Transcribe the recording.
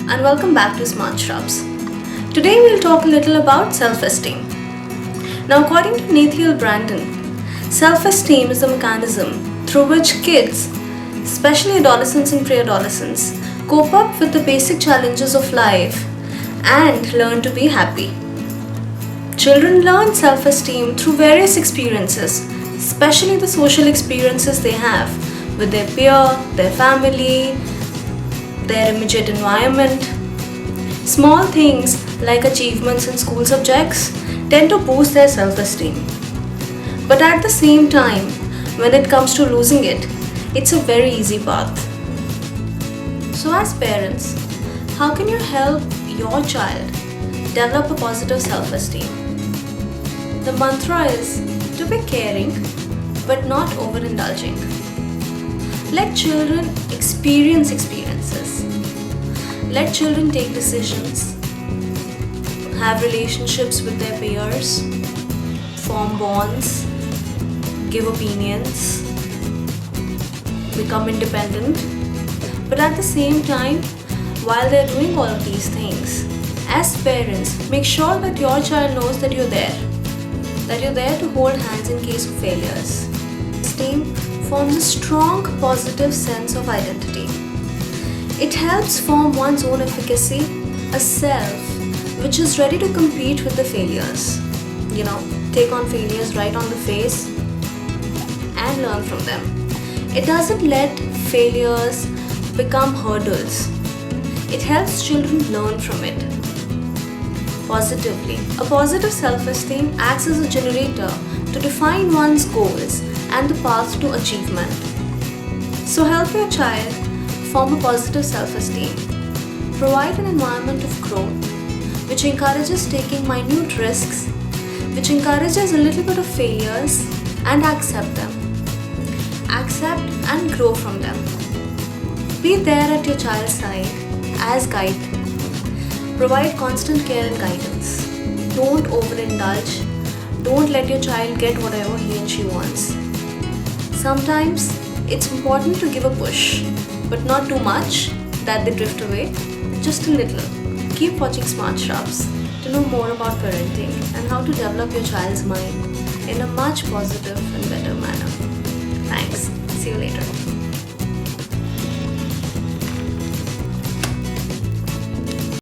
and welcome back to Smart Shrubs. Today we'll talk a little about self-esteem. Now, according to Nathiel Brandon, self-esteem is the mechanism through which kids, especially adolescents and pre-adolescents, cope up with the basic challenges of life and learn to be happy. Children learn self-esteem through various experiences, especially the social experiences they have with their peer, their family, their immediate environment. Small things like achievements in school subjects tend to boost their self-esteem. But at the same time, when it comes to losing it, it's a very easy path. So as parents, how can you help your child develop a positive self-esteem? The mantra is to be caring but not overindulging. Let children experience experiences. Let children take decisions, have relationships with their peers, form bonds, give opinions, become independent. But at the same time, while they're doing all of these things, as parents, make sure that your child knows that you're there to hold hands in case of failures. Esteem forms a strong positive sense of identity. It helps form one's own efficacy, a self which is ready to compete with the failures. Take on failures right on the face and learn from them. It doesn't let failures become hurdles. It helps children learn from it positively. A positive self-esteem acts as a generator to define one's goals and the path to achievement. So help your child form a positive self-esteem. Provide an environment of growth which encourages taking minute risks, which encourages a little bit of failures, and accept them. Accept and grow from them. Be there at your child's side as guide. Provide constant care and guidance. Don't overindulge. Don't let your child get whatever he and she wants. Sometimes it's important to give a push, but not too much that they drift away, just a little. Keep watching Smart Shrubs to know more about parenting and how to develop your child's mind in a much positive and better manner. Thanks. See you later.